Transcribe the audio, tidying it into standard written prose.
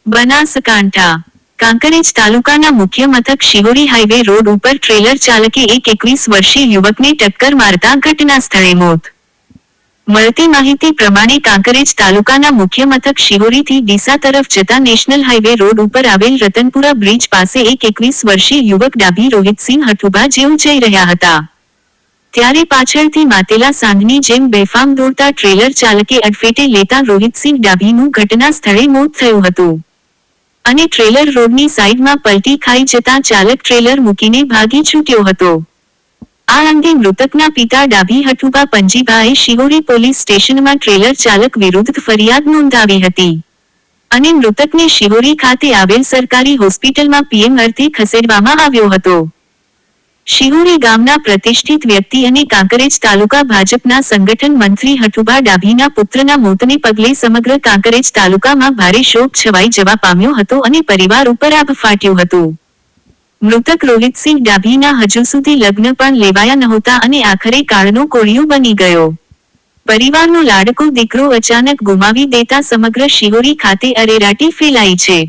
બનાસકાંઠા કાંકરેજ તાલુકાના મુખ્ય મથક શિહોરી હાઈવે રોડ ઉપર ટ્રેલર ચાલકે એક 21 વર્ષીય યુવકને ટક્કર મારતા ઘટના સ્થળે મોત. મળતી માહિતી પ્રમાણે કાંકરેજ તાલુકાના મુખ્ય મથક શિહોરીથી ડીસા તરફ જતા નેશનલ હાઈવે રોડ ઉપર આવેલ રતનપુરા બ્રિજ પાસે એક 21 વર્ષીય યુવક ડાભી રોહિતસિંહ હઠુભા જેવું જઈ રહ્યા હતા. ત્યારે પાછળથી માતેલા સાંઢની જેમ બેફામ દોડતા ટ્રેલર ચાલકે અડફેટે લેતા રોહિતસિંહ ડાભીનું ઘટના સ્થળે મોત થયું હતું અને ટ્રેલર રોડની સાઈડમાં પલટી ખાઈ જતા ચાલક ટ્રેલર મૂકીને ભાગી છૂટ્યો હતો. આ અંગે મૃતકના પિતા ડાભી હઠુભા પંજીભાએ શિહોરી પોલીસ સ્ટેશનમાં ટ્રેલર ચાલક વિરુદ્ધ ફરિયાદ નોંધાવી હતી અને મૃતકને શિહોરી ખાતે આવેલ સરકારી હોસ્પિટલમાં પીએમ અર્થે ખસેડવામાં આવ્યો હતો. શિહોરી ગામના પ્રતિષ્ઠિત વ્યક્તિ અને કાંકરેજ તાલુકા ભાજપના સંગઠન મંત્રી હઠુભા ડાભીના પુત્રના મોતને પગલે સમગ્ર કાંકરેજ તાલુકામાં ભારે શોક છવાઈ જવા પામ્યો હતો અને પરિવાર ઉપર આભ ફાટ્યું હતું. મૃતક રોહિતસિંહ ડાભીના હજુ સુધી લગ્ન પણ લેવાયા નહોતા અને આખરે કાળનો કોળિયો બની ગયો. પરિવારનો લાડકો દીકરો અચાનક ગુમાવી દેતા સમગ્ર શિહોરી ખાતે અરેરાટી ફેલાઈ છે.